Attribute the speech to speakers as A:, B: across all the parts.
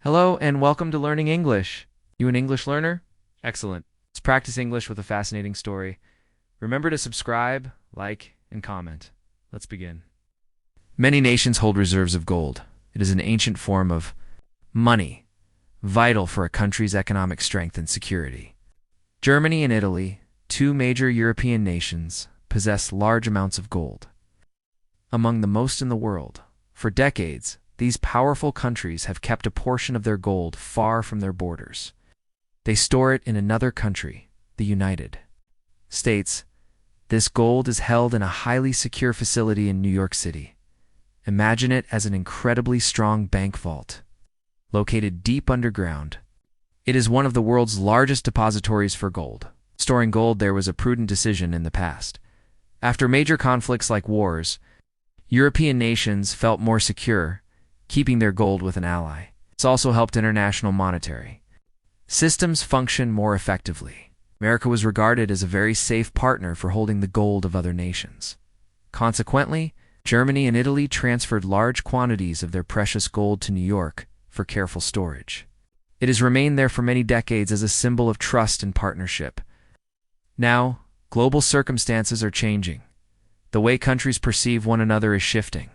A: Hello and welcome to Learning English. You an English learner? Excellent. Let's practice English with a fascinating story. Remember to subscribe, like, and comment. Let's begin. Many nations hold reserves of gold. It is an ancient form of money, vital for a country's economic strength and security. Germany and Italy, two major European nations, possess large amounts of gold. Among the most in the world, for decades, these powerful countries have kept a portion of their gold far from their borders. They store it in another country, the United States. This gold is held in a highly secure facility in New York City. Imagine it as an incredibly strong bank vault, located deep underground. It is one of the world's largest depositories for gold. Storing gold there was a prudent decision in the past. After major conflicts like wars, European nations felt more secure keeping their gold with an ally. It's also helped international monetary systems function more effectively. America was regarded as a very safe partner for holding the gold of other nations. Consequently, Germany and Italy transferred large quantities of their precious gold to New York for careful storage. It has remained there for many decades as a symbol of trust and partnership. Now, global circumstances are changing. The way countries perceive one another is shifting.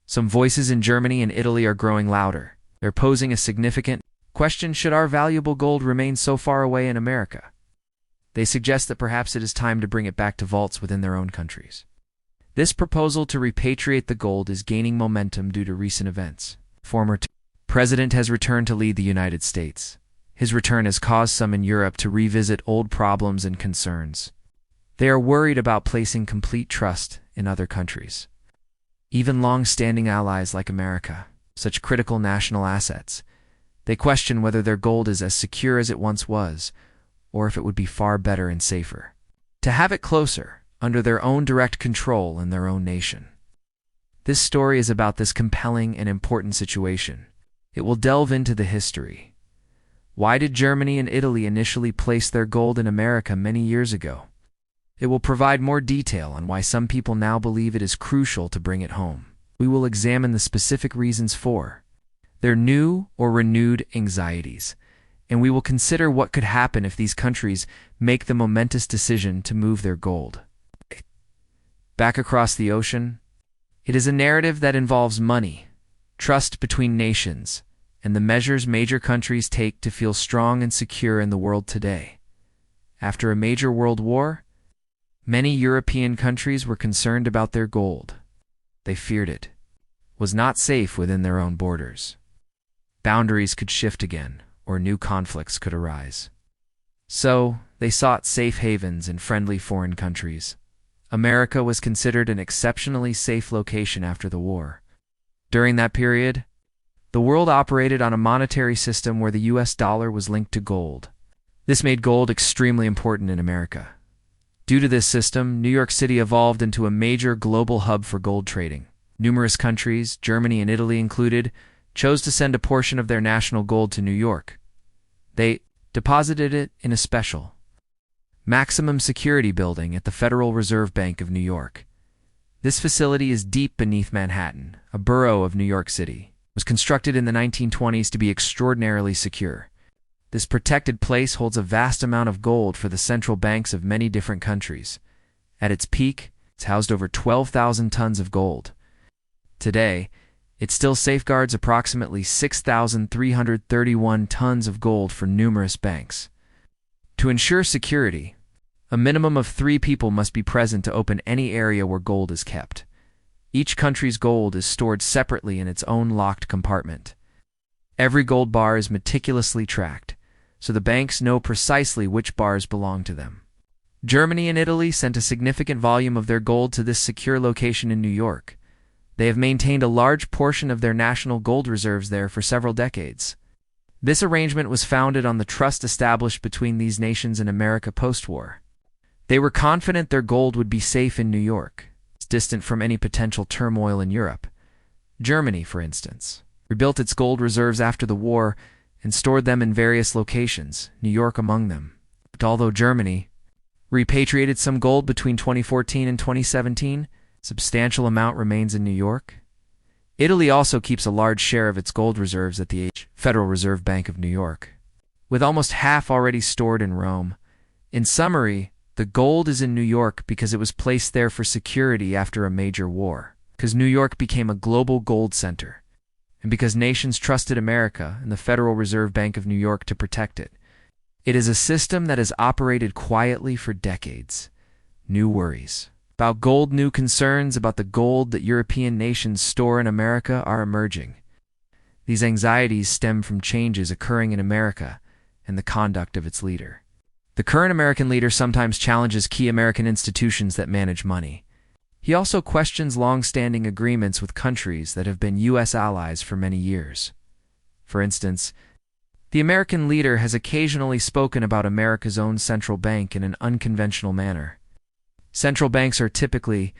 A: Some voices in Germany and Italy are growing louder. They're posing a significant question: should our valuable gold remain so far away in America? They suggest that perhaps it is time to bring it back to vaults within their own countries. This proposal to repatriate the gold is gaining momentum due to recent events. Former president has returned to lead the United States. His return has caused some in Europe to revisit old problems and concerns. They are worried about placing complete trust in other countries. Even long-standing allies like America, such critical national assets, they question whether their gold is as secure as it once was, or if it would be far better and safer to have it closer, under their own direct control in their own nation. This story is about this compelling and important situation. It will delve into the history. Why did Germany and Italy initially place their gold in America many years ago? It will provide more detail on why some people now believe it is crucial to bring it home. We will examine the specific reasons for their new or renewed anxieties, and we will consider what could happen if these countries make the momentous decision to move their gold back across the ocean. It is a narrative that involves money, trust between nations, and the measures major countries take to feel strong and secure in the world today. After a major world war, many European countries were concerned about their gold. They feared it was not safe within their own borders. Boundaries could shift again, or new conflicts could arise. So, they sought safe havens in friendly foreign countries. America was considered an exceptionally safe location after the war. During that period, the world operated on a monetary system where the US dollar was linked to gold. This made gold extremely important in America. Due to this system, New York City evolved into a major global hub for gold trading. Numerous countries, Germany and Italy included, chose to send a portion of their national gold to New York. They deposited it in a special maximum security building at the Federal Reserve Bank of New York. This facility is deep beneath Manhattan, a borough of New York City. It was constructed in the 1920s to be extraordinarily secure. This protected place holds a vast amount of gold for the central banks of many different countries. At its peak, it's housed over 12,000 tons of gold. Today, it still safeguards approximately 6,331 tons of gold for numerous banks. To ensure security, a minimum of 3 people must be present to open any area where gold is kept. Each country's gold is stored separately in its own locked compartment. Every gold bar is meticulously tracked, so the banks know precisely which bars belong to them. Germany and Italy sent a significant volume of their gold to this secure location in New York. They have maintained a large portion of their national gold reserves there for several decades. This arrangement was founded on the trust established between these nations and America post-war. They were confident their gold would be safe in New York, distant from any potential turmoil in Europe. Germany, for instance, rebuilt its gold reserves after the war and stored them in various locations, New York among them. But although Germany repatriated some gold between 2014 and 2017, a substantial amount remains in New York. Italy also keeps a large share of its gold reserves at the Federal Reserve Bank of New York, with almost half already stored in Rome. In summary, the gold is in New York because it was placed there for security after a major war, because New York became a global gold center, and because nations trusted America and the Federal Reserve Bank of New York to protect it. It is a system that has operated quietly for decades. New worries about gold, new concerns about the gold that European nations store in America are emerging. These anxieties stem from changes occurring in America and the conduct of its leader. The current American leader sometimes challenges key American institutions that manage money. He also questions long-standing agreements with countries that have been U.S. allies for many years. For instance, the American leader has occasionally spoken about America's own central bank in an unconventional manner. Central banks are typically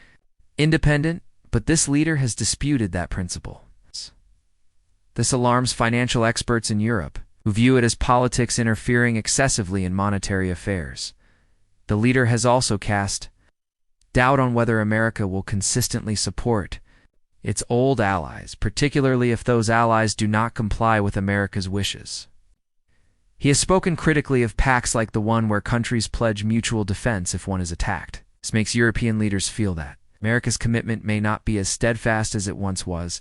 A: independent, but this leader has disputed that principle. This alarms financial experts in Europe, who view it as politics interfering excessively in monetary affairs. The leader has also cast doubt on whether America will consistently support its old allies, particularly if those allies do not comply with America's wishes. He has spoken critically of pacts like the one where countries pledge mutual defense if one is attacked. This makes European leaders feel that America's commitment may not be as steadfast as it once was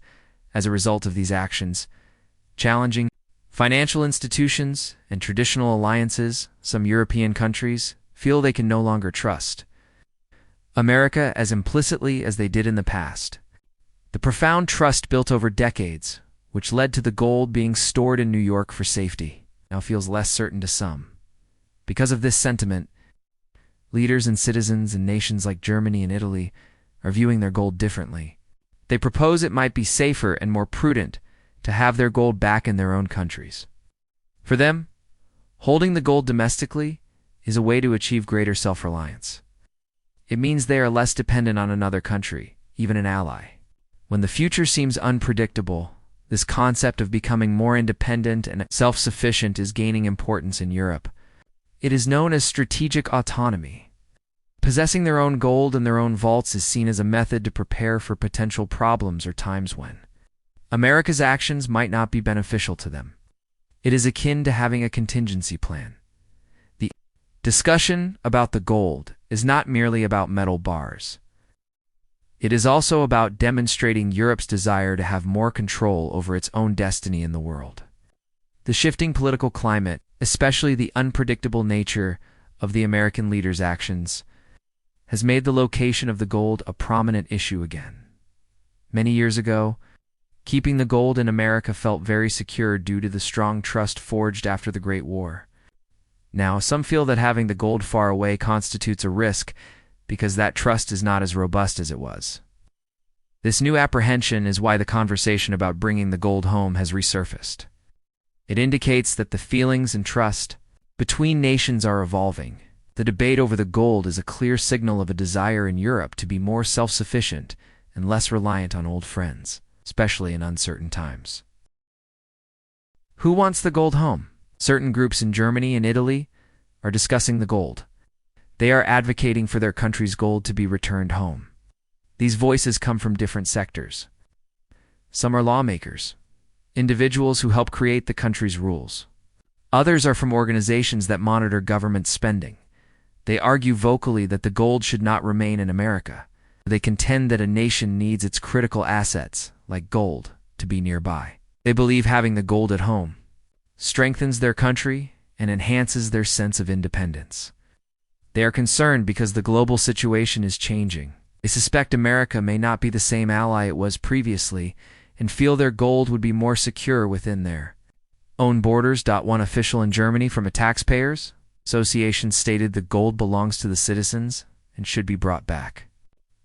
A: as a result of these actions, challenging financial institutions and traditional alliances. Some European countries feel they can no longer trust America as implicitly as they did in the past. The profound trust built over decades, which led to the gold being stored in New York for safety, now feels less certain to some. Because of this sentiment, leaders and citizens in nations like Germany and Italy are viewing their gold differently. They propose it might be safer and more prudent to have their gold back in their own countries. For them, holding the gold domestically is a way to achieve greater self-reliance. It means they are less dependent on another country, even an ally. When the future seems unpredictable, this concept of becoming more independent and self-sufficient is gaining importance in Europe. It is known as strategic autonomy. Possessing their own gold and their own vaults is seen as a method to prepare for potential problems or times when America's actions might not be beneficial to them. It is akin to having a contingency plan. The discussion about the gold is not merely about metal bars. It is also about demonstrating Europe's desire to have more control over its own destiny in the world. The shifting political climate, especially the unpredictable nature of the American leader's actions, has made the location of the gold a prominent issue again. Many years ago, keeping the gold in America felt very secure due to the strong trust forged after the Great War. Now, some feel that having the gold far away constitutes a risk because that trust is not as robust as it was. This new apprehension is why the conversation about bringing the gold home has resurfaced. It indicates that the feelings and trust between nations are evolving. The debate over the gold is a clear signal of a desire in Europe to be more self-sufficient and less reliant on old friends, especially in uncertain times. Who wants the gold home? Certain groups in Germany and Italy are discussing the gold. They are advocating for their country's gold to be returned home. These voices come from different sectors. Some are lawmakers, individuals who help create the country's rules. Others are from organizations that monitor government spending. They argue vocally that the gold should not remain in America. They contend that a nation needs its critical assets, like gold, to be nearby. They believe having the gold at home strengthens their country and enhances their sense of independence. They are concerned because the global situation is changing. They suspect America may not be the same ally it was previously and feel their gold would be more secure within their own borders. One official in Germany from a taxpayers association stated the gold belongs to the citizens and should be brought back.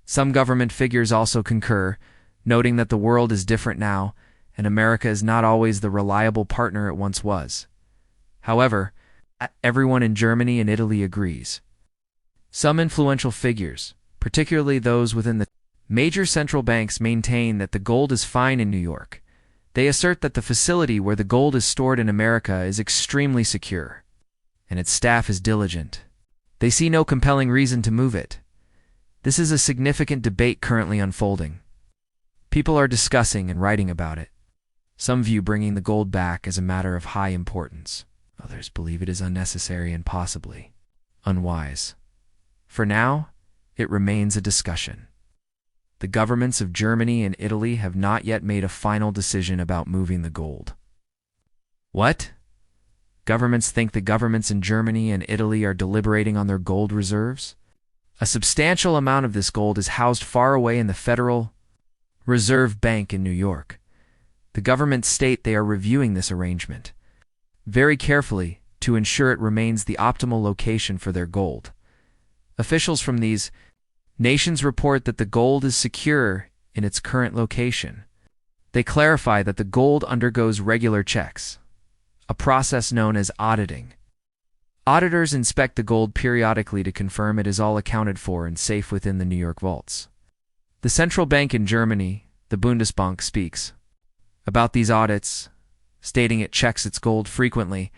A: Some government figures also concur, noting that the world is different now and America is not always the reliable partner it once was. However, everyone in Germany and Italy agrees. Some influential figures, particularly those within the major central banks, maintain that the gold is fine in New York. They assert that the facility where the gold is stored in America is extremely secure, and its staff is diligent. They see no compelling reason to move it. This is a significant debate currently unfolding. People are discussing and writing about it. Some view bringing the gold back as a matter of high importance. Others believe it is unnecessary and possibly unwise. For now, it remains a discussion. The governments of Germany and Italy have not yet made a final decision about moving the gold. What? Governments think the governments in Germany and Italy are deliberating on their gold reserves? A substantial amount of this gold is housed far away in the Federal Reserve Bank in New York. The governments state they are reviewing this arrangement very carefully to ensure it remains the optimal location for their gold. Officials from these nations report that the gold is secure in its current location. They clarify that the gold undergoes regular checks, a process known as auditing. Auditors inspect the gold periodically to confirm it is all accounted for and safe within the New York vaults. The central bank in Germany, the Bundesbank, speaks about these audits, stating it checks its gold frequently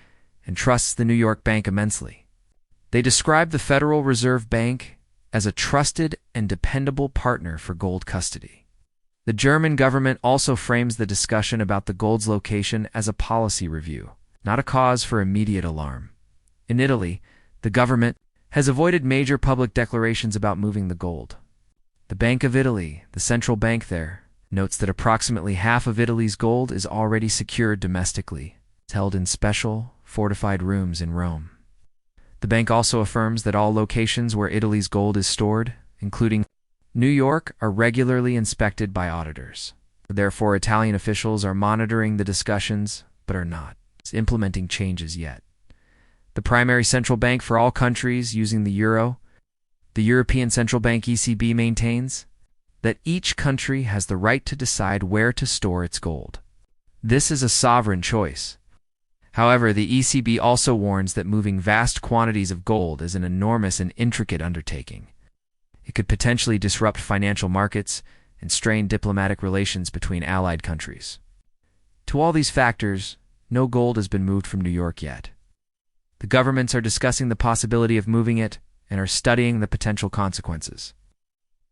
A: and trusts the New York Bank immensely. They describe the Federal Reserve Bank as a trusted and dependable partner for gold custody. The German government also frames the discussion about the gold's location as a policy review, not a cause for immediate alarm. In Italy, the government has avoided major public declarations about moving the gold. The Bank of Italy, the central bank there, notes that approximately half of Italy's gold is already secured domestically, held in special, fortified rooms in Rome. The bank also affirms that all locations where Italy's gold is stored, including New York, are regularly inspected by auditors. Therefore, Italian officials are monitoring the discussions, but are not implementing changes yet. The primary central bank for all countries using the euro, the European Central Bank ECB, maintains that each country has the right to decide where to store its gold. This is a sovereign choice. However, the ECB also warns that moving vast quantities of gold is an enormous and intricate undertaking. It could potentially disrupt financial markets and strain diplomatic relations between allied countries. To all these factors, no gold has been moved from New York yet. The governments are discussing the possibility of moving it and are studying the potential consequences.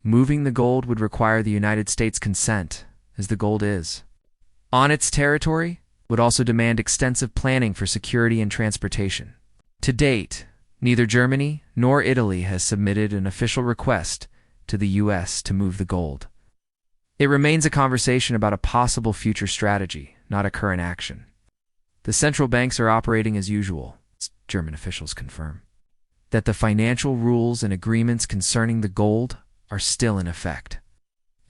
A: Moving the gold would require the United States' consent, as the gold is on its territory, would also demand extensive planning for security and transportation. To date, neither Germany nor Italy has submitted an official request to the U.S. to move the gold. It remains a conversation about a possible future strategy, not a current action. The central banks are operating as usual, German officials confirm. That the financial rules and agreements concerning the gold are still in effect.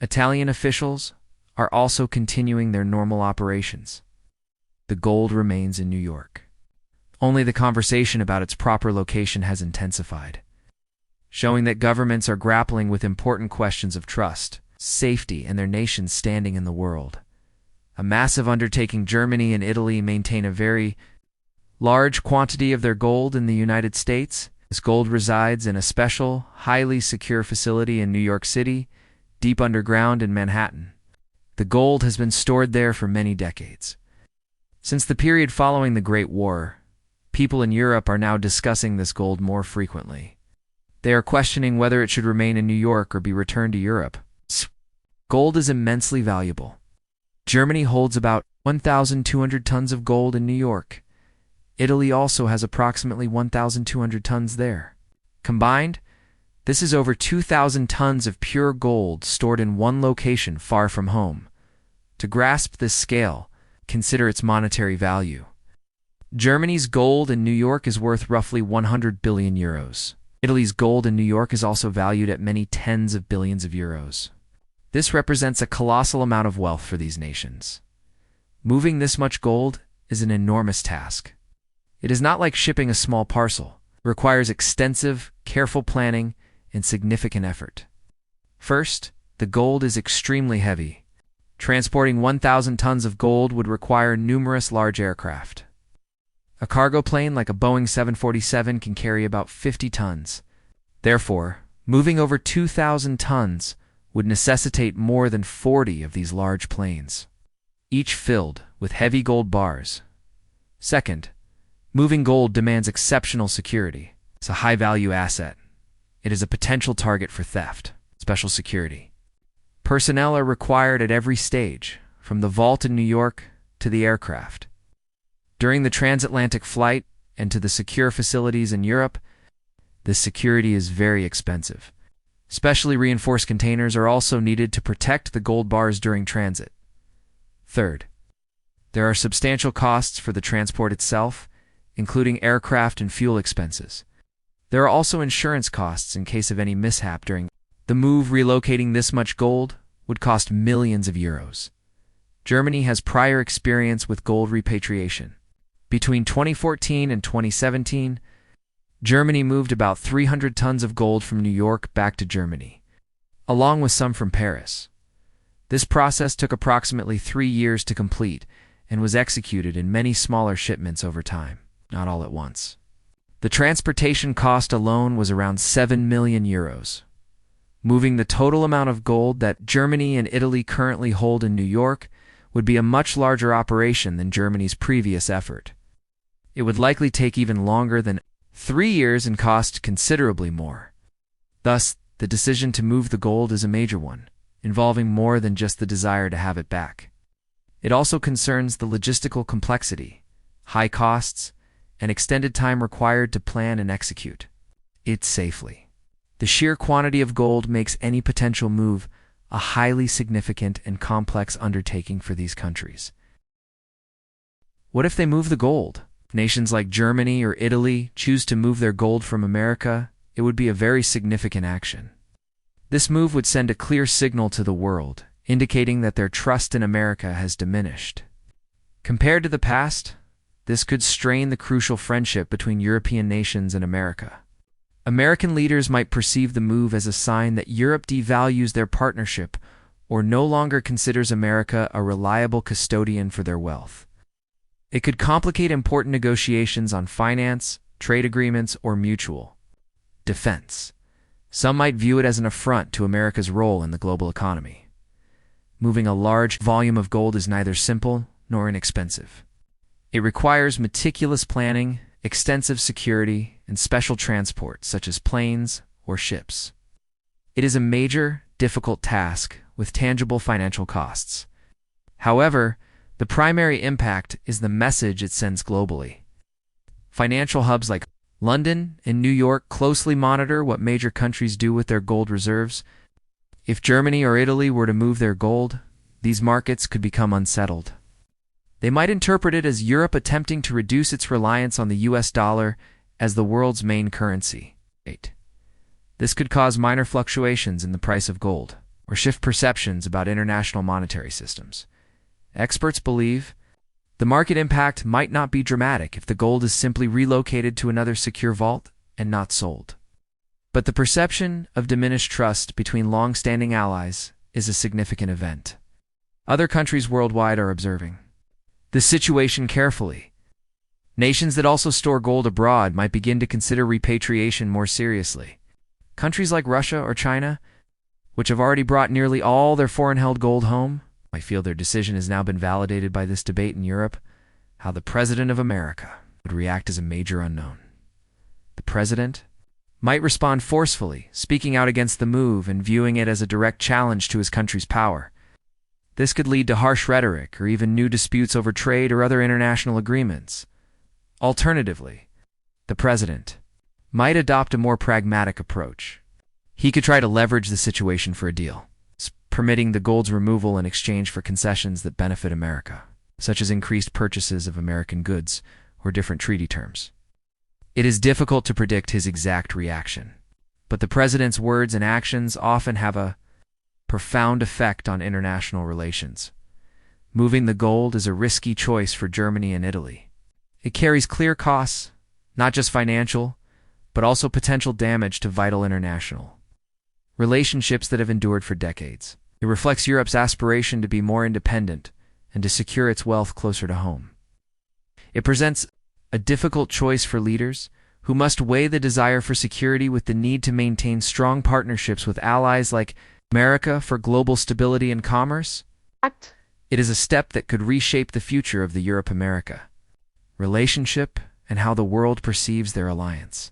A: Italian officials are also continuing their normal operations. The gold remains in New York. Only the conversation about its proper location has intensified, showing that governments are grappling with important questions of trust, safety, and their nation's standing in the world. A massive undertaking. Germany and Italy maintain a very large quantity of their gold in the United States. This gold resides in a special, highly secure facility in New York City, deep underground in Manhattan. The gold has been stored there for many decades. Since the period following the Great War, people in Europe are now discussing this gold more frequently. They are questioning whether it should remain in New York or be returned to Europe. Gold is immensely valuable. Germany holds about 1,200 tons of gold in New York. Italy also has approximately 1,200 tons there. Combined, this is over 2,000 tons of pure gold stored in one location far from home. To grasp this scale, consider its monetary value. Germany's gold in New York is worth roughly 100 billion euros. Italy's gold in New York is also valued at many tens of billions of euros. This represents a colossal amount of wealth for these nations. Moving this much gold is an enormous task. It is not like shipping a small parcel. It requires extensive, careful planning and significant effort. First, the gold is extremely heavy. Transporting 1,000 tons of gold would require numerous large aircraft. A cargo plane like a Boeing 747 can carry about 50 tons. Therefore, moving over 2,000 tons would necessitate more than 40 of these large planes, each filled with heavy gold bars. Second, moving gold demands exceptional security. It's a high-value asset. It is a potential target for theft, special security. Personnel are required at every stage, from the vault in New York to the aircraft. During the transatlantic flight and to the secure facilities in Europe, this security is very expensive. Specially reinforced containers are also needed to protect the gold bars during transit. Third, there are substantial costs for the transport itself, including aircraft and fuel expenses. There are also insurance costs in case of any mishap during the move. Relocating this much gold would cost millions of euros. Germany has prior experience with gold repatriation. Between 2014 and 2017, Germany moved about 300 tons of gold from New York back to Germany, along with some from Paris. This process took approximately 3 years to complete and was executed in many smaller shipments over time, not all at once. The transportation cost alone was around 7 million euros. Moving the total amount of gold that Germany and Italy currently hold in New York would be a much larger operation than Germany's previous effort. It would likely take even longer than 3 years and cost considerably more. Thus, the decision to move the gold is a major one, involving more than just the desire to have it back. It also concerns the logistical complexity, high costs, and extended time required to plan and execute it safely. The sheer quantity of gold makes any potential move a highly significant and complex undertaking for these countries. What if they move the gold? If nations like Germany or Italy choose to move their gold from America, it would be a very significant action. This move would send a clear signal to the world, indicating that their trust in America has diminished. Compared to the past, this could strain the crucial friendship between European nations and America. American leaders might perceive the move as a sign that Europe devalues their partnership or no longer considers America a reliable custodian for their wealth. It could complicate important negotiations on finance, trade agreements, or mutual defense. Some might view it as an affront to America's role in the global economy. Moving a large volume of gold is neither simple nor inexpensive. It requires meticulous planning, extensive security, and special transport, such as planes or ships. It is a major, difficult task with tangible financial costs. However, the primary impact is the message it sends globally. Financial hubs like London and New York closely monitor what major countries do with their gold reserves. If Germany or Italy were to move their gold, these markets could become unsettled. They might interpret it as Europe attempting to reduce its reliance on the US dollar as the world's main currency. This could cause minor fluctuations in the price of gold, or shift perceptions about international monetary systems. Experts believe the market impact might not be dramatic if the gold is simply relocated to another secure vault and not sold. But the perception of diminished trust between long-standing allies is a significant event. Other countries worldwide are observing the situation carefully. Nations that also store gold abroad might begin to consider repatriation more seriously. Countries like Russia or China, which have already brought nearly all their foreign-held gold home, might feel their decision has now been validated by this debate in Europe. How the President of America would react is a major unknown. The President might respond forcefully, speaking out against the move and viewing it as a direct challenge to his country's power. This could lead to harsh rhetoric or even new disputes over trade or other international agreements. Alternatively, the President might adopt a more pragmatic approach. He could try to leverage the situation for a deal, permitting the gold's removal in exchange for concessions that benefit America, such as increased purchases of American goods or different treaty terms. It is difficult to predict his exact reaction, but the President's words and actions often have a profound effect on international relations. Moving the gold is a risky choice for Germany and Italy. It carries clear costs, not just financial, but also potential damage to vital international relationships that have endured for decades. It reflects Europe's aspiration to be more independent and to secure its wealth closer to home. It presents a difficult choice for leaders who must weigh the desire for security with the need to maintain strong partnerships with allies like America for global stability and commerce. It is a step that could reshape the future of the Europe-America relationship and how the world perceives their alliance.